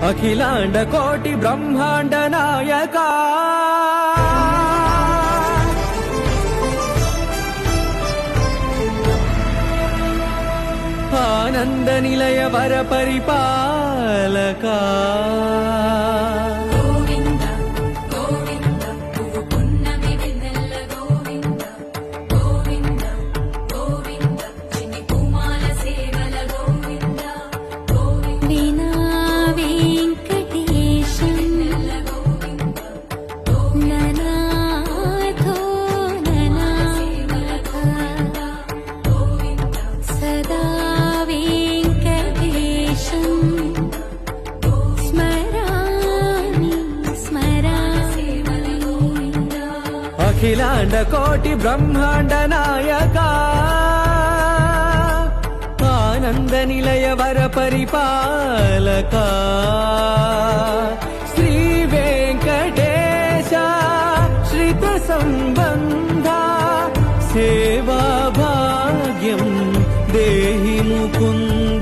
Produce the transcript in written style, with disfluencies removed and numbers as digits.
అఖిలాండ కోటి బ్రహ్మాండ నాయక ఆనంద నిలయ వర పరిపాలక అఖిలాండ కోటి బ్రహ్మాండ నాయక ఆనంద నిలయ వర పరిపాలక శ్రీ వెంకటేశ శ్రిత సంబంధ సేవా భాగ్యం దేహి ముకుంద